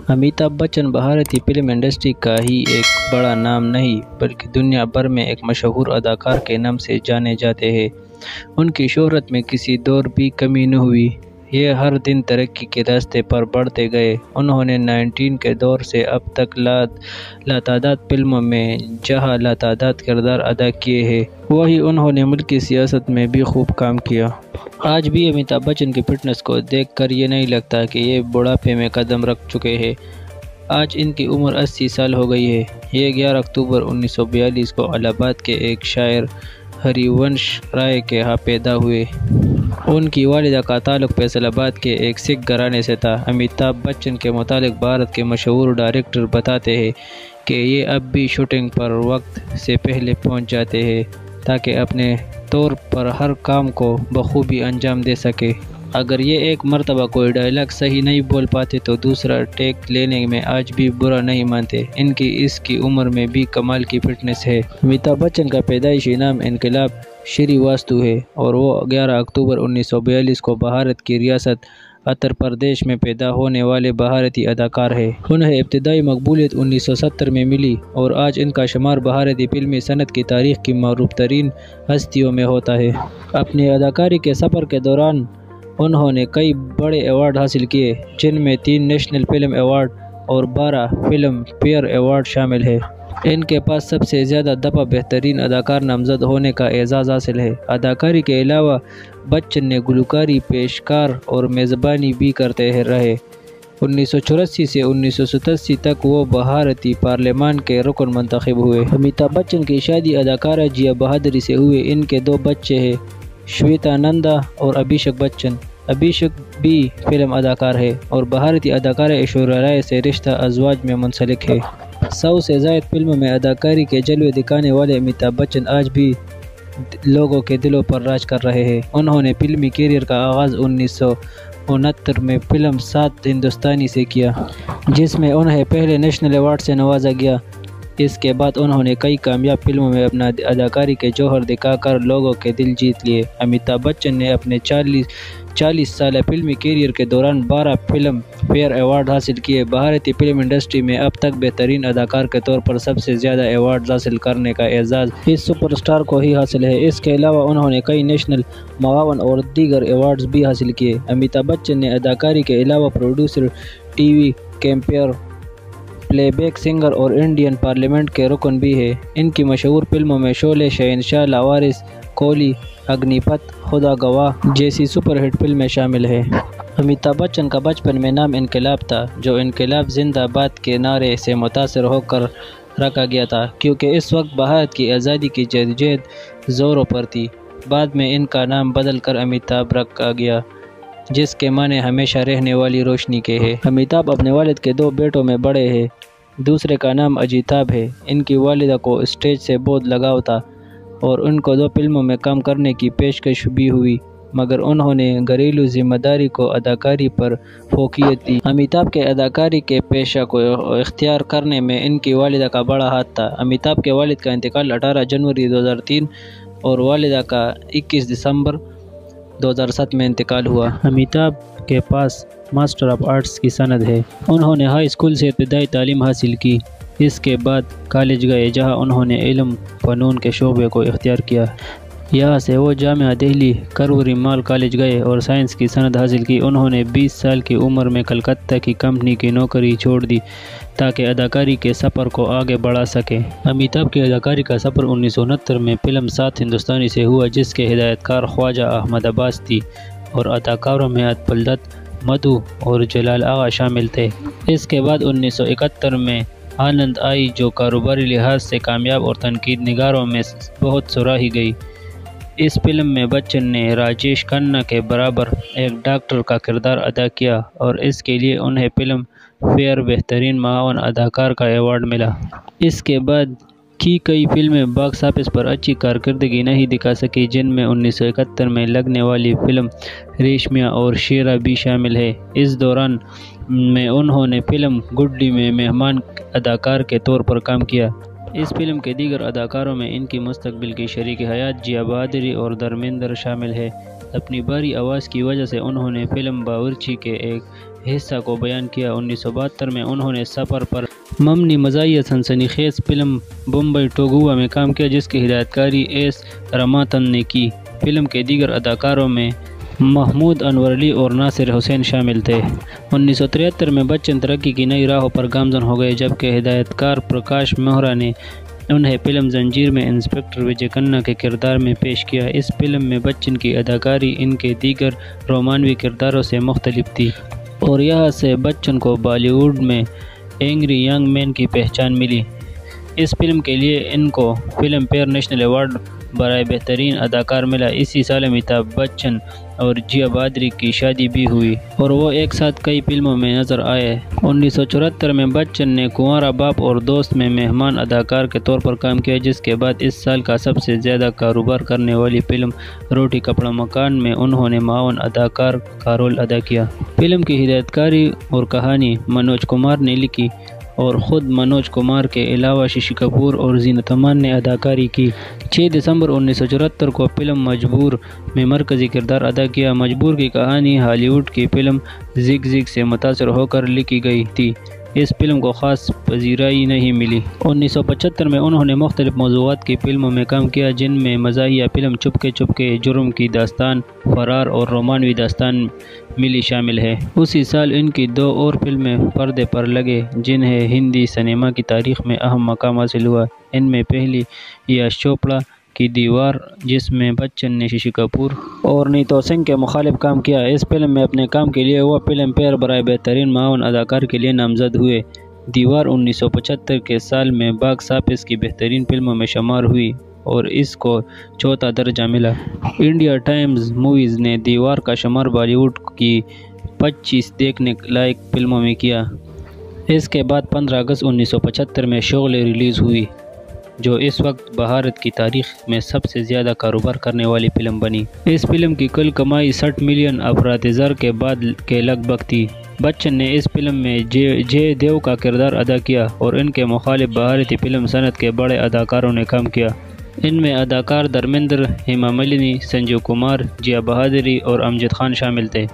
امیتابھ بچن بھارتی film industry کا ہی ایک بڑا نام نہیں بلکہ دنیا بھر میں ایک مشہور اداکار کے نام سے جانے جاتے ہیں۔ ان کی شہرت میں کسی دور بھی کمی نہ ہوئی، یہ ہر دن ترقی کے راستے پر بڑھتے گئے۔ انہوں نے 19 کے دور سے اب تک لاتعداد فلموں میں جہاں لاتعداد کردار ادا کیے ہیں، وہیں انہوں نے ملکی سیاست میں بھی خوب کام کیا۔ آج بھی امیتابھ بچن کی فٹنس کو دیکھ کر یہ نہیں لگتا کہ یہ بڑھاپے میں قدم رکھ چکے ہیں۔ آج ان کی عمر 80 سال ہو گئی ہے۔ یہ 11 اکتوبر 1942 کو الہ آباد کے ایک شاعر ہری ونش رائے کے ہاں پیدا ہوئے۔ ان کی والدہ کا تعلق فیصل آباد کے ایک سکھ گھرانے سے تھا۔ امیتابھ بچن کے متعلق بھارت کے مشہور ڈائریکٹر بتاتے ہیں کہ یہ اب بھی شوٹنگ پر وقت سے پہلے پہنچ جاتے ہیں تاکہ اپنے طور پر ہر کام کو بخوبی انجام دے سکے۔ اگر یہ ایک مرتبہ کوئی ڈائلاگ صحیح نہیں بول پاتے تو دوسرا ٹیک لینے میں آج بھی برا نہیں مانتے۔ ان کی اس کی عمر میں بھی کمال کی فٹنس ہے۔ امیتابھ بچن کا پیدائشی نام انقلاب شری واستو ہے اور وہ 11 اکتوبر 1942 کو بھارت کی ریاست اتر پردیش میں پیدا ہونے والے بھارتی اداکار ہیں۔ انہیں ابتدائی مقبولیت 1970 میں ملی اور آج ان کا شمار بھارتی فلمی صنعت کی تاریخ کی معروف ترین ہستیوں میں ہوتا ہے۔ اپنی اداکاری کے سفر کے دوران انہوں نے کئی بڑے ایوارڈ حاصل کیے، جن میں 3 نیشنل فلم ایوارڈ اور 12 فلم فیئر ایوارڈ شامل ہیں۔ ان کے پاس سب سے زیادہ دفعہ بہترین اداکار نامزد ہونے کا اعزاز حاصل ہے۔ اداکاری کے علاوہ بچن نے گلوکاری، پیشکار اور میزبانی بھی کرتے رہے۔ 1984 سے 1987 تک وہ بھارتی پارلیمان کے رکن منتخب ہوئے۔ امیتابھ بچن کی شادی اداکارہ جیا بہادری سے ہوئی۔ ان کے 2 بچے ہیں، شویتا نندا اور ابھیشیک بچن۔ ابھیشیک بھی فلم اداکار ہے اور بھارتی اداکارہ ایشوریا رائے سے رشتہ ازواج میں منسلک ہے۔ 100 سے زائد فلموں میں اداکاری کے جلوے دکھانے والے امیتابھ بچن آج بھی لوگوں کے دلوں پر راج کر رہے ہیں۔ انہوں نے فلمی کیریئر کا آغاز 1969 میں فلم 7 ہندوستانی سے کیا، جس میں انہیں پہلے نیشنل ایوارڈ سے نوازا گیا۔ اس کے بعد انہوں نے کئی کامیاب فلموں میں اپنا اداکاری کے جوہر دکھا کر لوگوں کے دل جیت لیے۔ امیتابھ بچن نے اپنے 40 سالہ فلمی کیریئر کے دوران 12 فلم فیئر ایوارڈ حاصل کیے۔ بھارتی فلم انڈسٹری میں اب تک بہترین اداکار کے طور پر سب سے زیادہ ایوارڈز حاصل کرنے کا اعزاز اس سپر اسٹار کو ہی حاصل ہے۔ اس کے علاوہ انہوں نے کئی نیشنل، معاون اور دیگر ایوارڈز بھی حاصل کیے۔ امیتابھ بچن نے اداکاری کے علاوہ producer, T V compere, playback بیک سنگر اور انڈین پارلیمنٹ کے رکن بھی ہیں۔ ان کی مشہور فلموں میں شعلے، شہنشاہ، لاوارث، کولی، اگنی پتھ، خدا گواہ جیسی سپر ہٹ فلمیں شامل ہیں۔ امیتابھ بچن کا بچپن میں نام انقلاب تھا، جو انقلاب زندہ باد کے نعرے سے متاثر ہو کر رکھا گیا تھا، کیونکہ اس وقت بھارت کی آزادی کی جدوجہد زوروں پر تھی۔ بعد میں ان کا نام بدل کر امیتابھ رکھا گیا، جس کے معنی ہمیشہ رہنے والی روشنی کے ہے۔ امیتابھ اپنے والد کے 2 بیٹوں میں بڑے ہیں۔ دوسرے کا نام اجیتابھ ہے۔ ان کی والدہ کو اسٹیج سے بہت لگاؤ تھا اور ان کو 2 فلموں میں کام کرنے کی پیشکش بھی ہوئی، مگر انہوں نے گھریلو ذمہ داری کو اداکاری پر فوقیت دی۔ امیتابھ کے اداکاری کے پیشہ کو اختیار کرنے میں ان کی والدہ کا بڑا ہاتھ تھا۔ امیتابھ کے والد کا انتقال 18 جنوری 2003 اور والدہ کا 21 دسمبر 2007 میں انتقال ہوا۔ امیتابھ کے پاس ماسٹر آف آرٹس کی سند ہے۔ انہوں نے ہائی اسکول سے ابتدائی تعلیم حاصل کی۔ اس کے بعد کالج گئے، جہاں انہوں نے علم فنون کے شعبے کو اختیار کیا۔ یہاں سے وہ جامعہ دہلی کروری مال کالج گئے اور سائنس کی سند حاصل کی۔ انہوں نے 20 سال کی عمر میں کلکتہ کی کمپنی کی نوکری چھوڑ دی تاکہ اداکاری کے سفر کو آگے بڑھا سکیں۔ امیتابھ کی اداکاری کا سفر 1969 میں فلم 7 ہندوستانی سے ہوا، جس کے ہدایت کار خواجہ احمد عباس تھی اور اداکاروں میں اتپال دت، مدھو اور جلال آغا شامل تھے۔ اس کے بعد 1971 میں آنند آئی، جو کاروباری لحاظ سے کامیاب اور تنقید نگاروں میں بہت سراہی گئی۔ اس فلم میں بچن نے راجیش کھنہ کے برابر ایک ڈاکٹر کا کردار ادا کیا اور اس کے لیے انہیں فلم فیئر بہترین معاون اداکار کا ایوارڈ ملا۔ اس کے بعد کی کئی فلمیں باکس آفس پر اچھی کارکردگی نہیں دکھا سکی، جن میں 1971 میں لگنے والی فلم ریشمیا اور شیرا بھی شامل ہے۔ اس دوران میں انہوں نے فلم گڈی میں مہمان اداکار کے طور پر کام کیا۔ اس فلم کے دیگر اداکاروں میں ان کی مستقبل کی شریک حیات جیا بہادری اور دھرمیندر شامل ہیں۔ اپنی بھاری آواز کی وجہ سے انہوں نے فلم باورچی کے ایک حصہ کو بیان کیا۔ 1972 میں انہوں نے سفر پر مبنی مزاحیہ سنسنی خیز فلم بمبئی ٹو گوا میں کام کیا، جس کی ہدایت کاری ایس راماتن نے کی۔ فلم کے دیگر اداکاروں میں محمود انور علی اور ناصر حسین شامل تھے۔ 1973 میں بچن ترقی کی نئی راہوں پر گامزن ہو گئے، جبکہ ہدایت کار پرکاش مہرا نے انہیں فلم زنجیر میں انسپکٹر وجے کھنہ کے کردار میں پیش کیا۔ اس فلم میں بچن کی اداکاری ان کے دیگر رومانوی کرداروں سے مختلف تھی، اور یہاں سے بچن کو بالی ووڈ میں اینگری ینگ مین کی پہچان ملی۔ اس فلم کے لیے ان کو فلم فیئر نیشنل ایوارڈ برائے بہترین اداکار ملا۔ اسی سال امیتابھ بچن اور جیا بہادری کی شادی بھی ہوئی، اور وہ ایک ساتھ کئی فلموں میں نظر آئے۔ 1974 میں بچن نے کنوارا باپ اور دوست میں مہمان اداکار کے طور پر کام کیا، جس کے بعد اس سال کا سب سے زیادہ کاروبار کرنے والی فلم روٹی کپڑا مکان میں انہوں نے معاون اداکار کا رول ادا کیا۔ فلم کی ہدایت کاری اور کہانی منوج کمار نے لکھی، اور خود منوج کمار کے علاوہ ششی کپور اور زینت امان نے اداکاری کی۔ 6 دسمبر 1974 کو فلم مجبور میں مرکزی کردار ادا کیا۔ مجبور کی کہانی ہالی ووڈ کی فلم زگ زگ سے متاثر ہو کر لکھی گئی تھی۔ اس فلم کو خاص پذیرائی نہیں ملی۔ 1975 میں انہوں نے مختلف موضوعات کی فلموں میں کام کیا، جن میں مزاحیہ فلم چپکے چپکے، جرم کی داستان، فرار اور رومانوی داستان ملی شامل ہے۔ اسی سال ان کی 2 اور فلمیں پردے پر لگے، جنہیں ہندی سنیما کی تاریخ میں اہم مقام حاصل ہوا۔ ان میں پہلی یش چوپڑا کی دیوار، جس میں بچن نے ششی کپور اور نیتو سنگھ کے مخالف کام کیا۔ اس فلم میں اپنے کام کے لیے وہ فلم فیئر برائے بہترین معاون اداکار کے لیے نامزد ہوئے۔ دیوار 1975 کے سال میں باکس آفس کی بہترین فلموں میں شمار ہوئی اور اس کو 4تھا درجہ ملا۔ انڈیا ٹائمز موویز نے دیوار کا شمار بالی ووڈ کی 25 دیکھنے لائق فلموں میں کیا۔ اس کے بعد 15 اگست 1975 میں شعلے ریلیز ہوئی، جو اس وقت بھارت کی تاریخ میں سب سے زیادہ کاروبار کرنے والی فلم بنی۔ اس فلم کی کل کمائی 60 ملین افراط زر کے بعد کے لگ بھگ تھی۔ بچن نے اس فلم میں جے دیو کا کردار ادا کیا، اور ان کے مخالف بھارتی فلم صنعت کے بڑے اداکاروں نے کام کیا۔ ان میں اداکار دھرمیندر، ہیما مالنی، سنجیو کمار، جیا بہادری اور امجد خان شامل تھے۔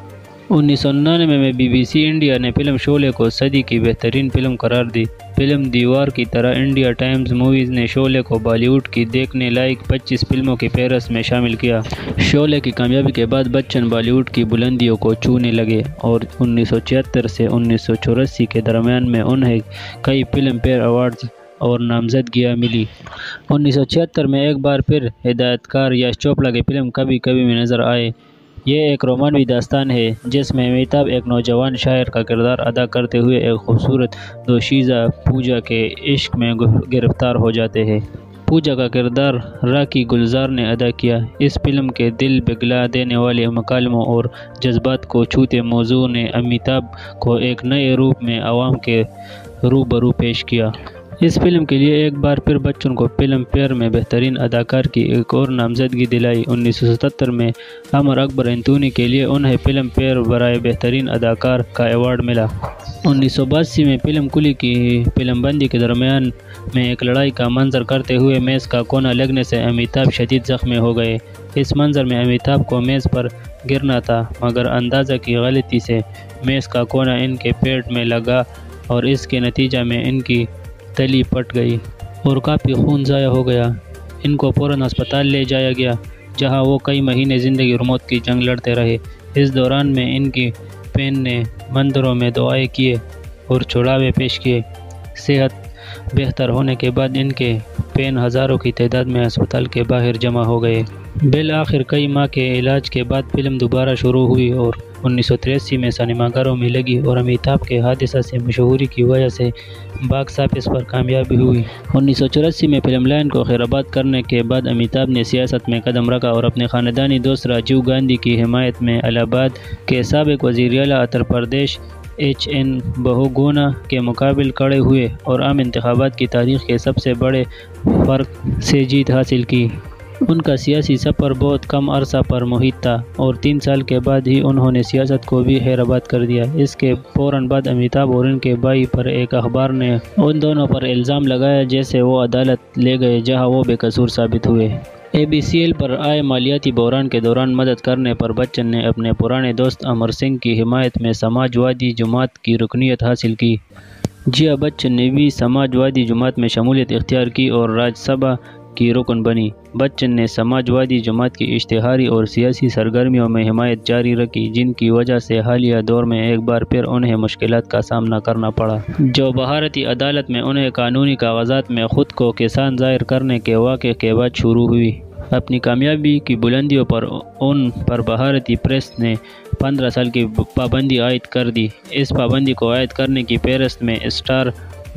1999 میں بی بی سی انڈیا نے فلم شعلے کو صدی کی بہترین فلم قرار دی۔ فلم دیوار کی طرح انڈیا ٹائمز موویز نے شعلے کو بالی ووڈ کی دیکھنے لائق 25 فلموں کی فہرست میں شامل کیا۔ شعلے کی کامیابی کے بعد بچن بالی ووڈ کی بلندیوں کو چھونے لگے، اور 1976 سے 1984 کے درمیان میں انہیں کئی فلم فیئر ایوارڈز اور نامزدگیاں ملی۔ 1976 میں ایک بار پھر ہدایت کار یش چوپڑا کی فلم کبھی کبھی میں نظر آئے۔ یہ ایک رومانوی داستان ہے، جس میں امیتابھ ایک نوجوان شاعر کا کردار ادا کرتے ہوئے ایک خوبصورت دوشیزہ پوجا کے عشق میں گرفتار ہو جاتے ہیں۔ پوجا کا کردار راکی گلزار نے ادا کیا۔ اس فلم کے دل پگھلا دینے والے مکالموں اور جذبات کو چھوتے موضوع نے امیتابھ کو ایک نئے روپ میں عوام کے روبرو پیش کیا۔ اس فلم کے لیے ایک بار پھر بچن کو فلم فیئر میں بہترین اداکار کی ایک اور نامزدگی دلائی۔ 1977 میں امر اکبر انتونی کے لیے انہیں فلم فیئر برائے بہترین اداکار کا ایوارڈ ملا۔ 1982 میں فلم کلی کی فلم بندی کے درمیان میں ایک لڑائی کا منظر کرتے ہوئے میز کا کونا لگنے سے امیتابھ شدید زخمی ہو گئے۔ اس منظر میں امیتابھ کو میز پر گرنا تھا، مگر اندازہ کی غلطی سے میز کا کونا ان کے پیٹ میں لگا، اور اس کے نتیجہ میں ان کی تلی پھٹ گئی اور کافی خون ضائع ہو گیا۔ ان کو فوراً ہسپتال لے جایا گیا، جہاں وہ کئی مہینے زندگی اور موت کی جنگ لڑتے رہے۔ اس دوران میں ان کی پین نے مندروں میں دعائیں کیے اور چڑھاوے پیش کیے۔ صحت بہتر ہونے کے بعد ان کے پین ہزاروں کی تعداد میں ہسپتال کے باہر جمع ہو گئے۔ بالآخر کئی ماہ کے علاج کے بعد فلم دوبارہ شروع ہوئی اور 1983 میں سنیما گھروں میں لگی، اور امیتابھ کے حادثہ سے مشہوری کی وجہ سے باکس آفس پر کامیابی ہوئی۔ 1984 میں فلم لائن کو خیرآباد کرنے کے بعد امیتابھ نے سیاست میں قدم رکھا اور اپنے خاندانی دوست راجیو گاندھی کی حمایت میں الہ آباد کے سابق وزیر اعلیٰ اتر پردیش این بہوگونا کے مقابل کھڑے ہوئے اور عام انتخابات کی تاریخ کے سب سے بڑے فرق سے جیت حاصل کی۔ ان کا سیاسی سفر بہت کم عرصہ پر محیط تھا، اور 3 سال کے بعد ہی انہوں نے سیاست کو بھی خیرآباد کر دیا۔ اس کے فوراً بعد امیتابھ اور ان کے بھائی پر ایک اخبار نے ان دونوں پر الزام لگایا، جیسے وہ عدالت لے گئے، جہاں وہ بے قصور ثابت ہوئے۔ ABCL پر آئے مالیاتی بحران کے دوران مدد کرنے پر بچن نے اپنے پرانے دوست امر سنگھ کی حمایت میں سماج وادی جماعت کی رکنیت حاصل کی۔ جیا بچن نے بھی سماج وادی جماعت میں شمولیت اختیار کی اور راجیہ سبھا کی رکن بنی۔ بچن نے سماج وادی جماعت کی اشتہاری اور سیاسی سرگرمیوں میں حمایت جاری رکھی، جن کی وجہ سے حالیہ دور میں ایک بار پھر انہیں مشکلات کا سامنا کرنا پڑا، جو بھارتی عدالت میں انہیں قانونی کاغذات میں خود کو کسان ظاہر کرنے کے واقعے کے بعد شروع ہوئی۔ اپنی کامیابی کی بلندیوں پر ان پر بھارتی پریس نے 15 سال کی پابندی عائد کر دی۔ اس پابندی کو عائد کرنے کی فہرست میں اسٹار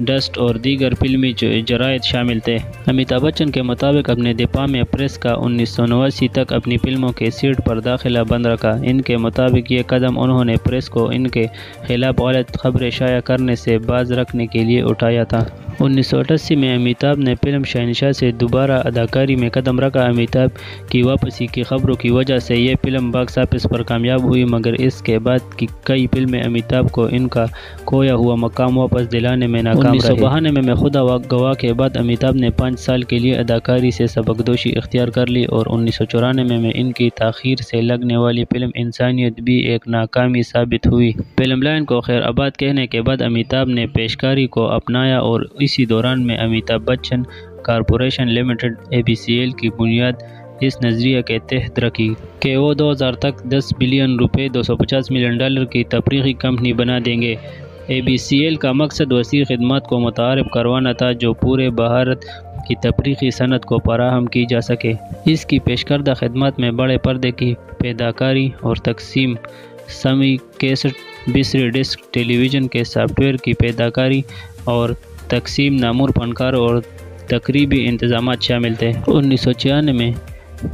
ڈسٹ اور دیگر فلمی جرائد شامل تھے۔ امیتابھ بچن کے مطابق اپنے دفاع میں پریس کا 1989 تک اپنی فلموں کے سیٹ پر داخلہ بند رکھا۔ ان کے مطابق یہ قدم انہوں نے پریس کو ان کے خلاف غلط خبریں شائع کرنے سے باز رکھنے کے لیے اٹھایا تھا۔ 1988 میں امیتابھ نے فلم شہنشاہ سے دوبارہ اداکاری میں قدم رکھا۔ امیتابھ کی واپسی کی خبروں کی وجہ سے یہ فلم باکس آفس پر کامیاب ہوئی، مگر اس کے بعد کی کئی فلمیں امیتابھ کو ان کا کھویا ہوا مقام واپس دلانے میں ناکام رہی۔ 1992 میں خدا گواہ کے بعد امیتابھ نے 5 سال کے لیے اداکاری سے سبکدوشی اختیار کر لی اور 1994 میں ان کی تاخیر سے لگنے والی فلم انسانیت بھی ایک ناکامی ثابت ہوئی۔ فلم لائن کو خیر آباد کہنے کے بعد امیتابھ نے پیشکاری کو اپنایا اور اسی دوران میں Amitabh Bachchan corporation limited ABCL کی بنیاد اس نظریے کے تحت رکھی کہ وہ 2000 تک $10 بلین $250 ملین کی تفریحی کمپنی بنا دیں گے۔ ABCL کا مقصد وسیع خدمات کو متعارف کروانا تھا جو پورے بھارت کی تفریحی صنعت کو فراہم کی جا سکے۔ اس کی پیش کردہ خدمات میں بڑے پردے کی پیداکاری اور تقسیم، سمی کیسٹ، بصری ڈسک، ٹیلی ویژن کے سافٹ ویئر کی پیداکاری اور تقسیم، نامور فنکاروں اور تقریبی انتظامات شامل تھے۔ 1996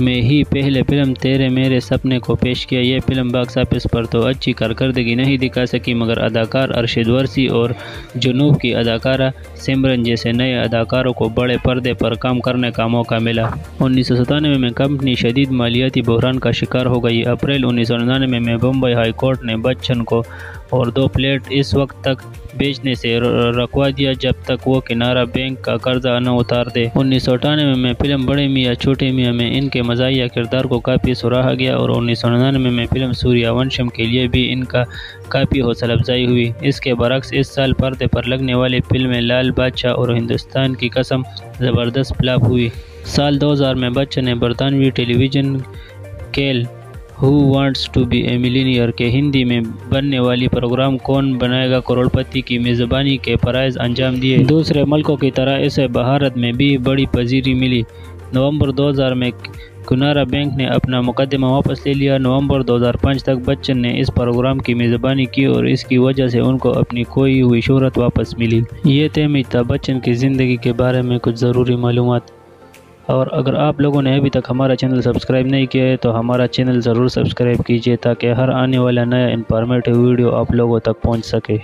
میں ہی پہلے فلم تیرے میرے سپنے کو پیش کیا۔ یہ فلم باکس آفس پر تو اچھی کارکردگی نہیں دکھا سکی، مگر اداکار ارشد وارثی اور جنوب کی اداکارہ سمرن جیسے نئے اداکاروں کو بڑے پردے پر کام کرنے کا موقع ملا۔ 1997 میں کمپنی شدید مالیاتی بحران کا شکار ہو گئی۔ اپریل 1999 میں بمبئی ہائی کورٹ نے بچن کو اور 2 فلیٹ اس وقت تک بیچنے سے رکوا دیا جب تک وہ کنارا بینک کا قرضہ نہ اتار دے۔ 1998 میں فلم بڑے میاں چھوٹے میاں میں ان کے مزاحیہ کردار کو کافی سراہا گیا اور 1999 میں فلم سوریہ ونشم کے لیے بھی ان کا کافی حوصلہ افزائی ہوئی۔ اس کے برعکس اس سال پردے پر لگنے والی فلمیں لال بادشاہ اور ہندوستان کی قسم زبردست فلاپ ہوئی۔ سال 2000 میں بچن نے برطانوی ٹیلی ویژن کیل who wants to be a millionaire کے ہندی میں بننے والی پروگرام کون بنائے گا کروڑ پتی کی میزبانی کے فرائض انجام دیے۔ دوسرے ملکوں کی طرح اسے بھارت میں بھی بڑی پذیرائی ملی۔ نومبر 2000 میں کنارا بینک نے اپنا مقدمہ واپس لے لیا۔ نومبر 2005 تک بچن نے اس پروگرام کی میزبانی کی اور اس کی وجہ سے ان کو اپنی کھوئی ہوئی شہرت واپس ملی۔ یہ تھے امیتابھ بچن کی زندگی کے بارے میں کچھ ضروری معلومات، اور اگر آپ لوگوں نے ابھی تک ہمارا چینل سبسکرائب نہیں کیا ہے تو ہمارا چینل ضرور سبسکرائب کیجیے تاکہ ہر آنے والا نیا انفارمیٹیو ویڈیو آپ لوگوں تک پہنچ سکے۔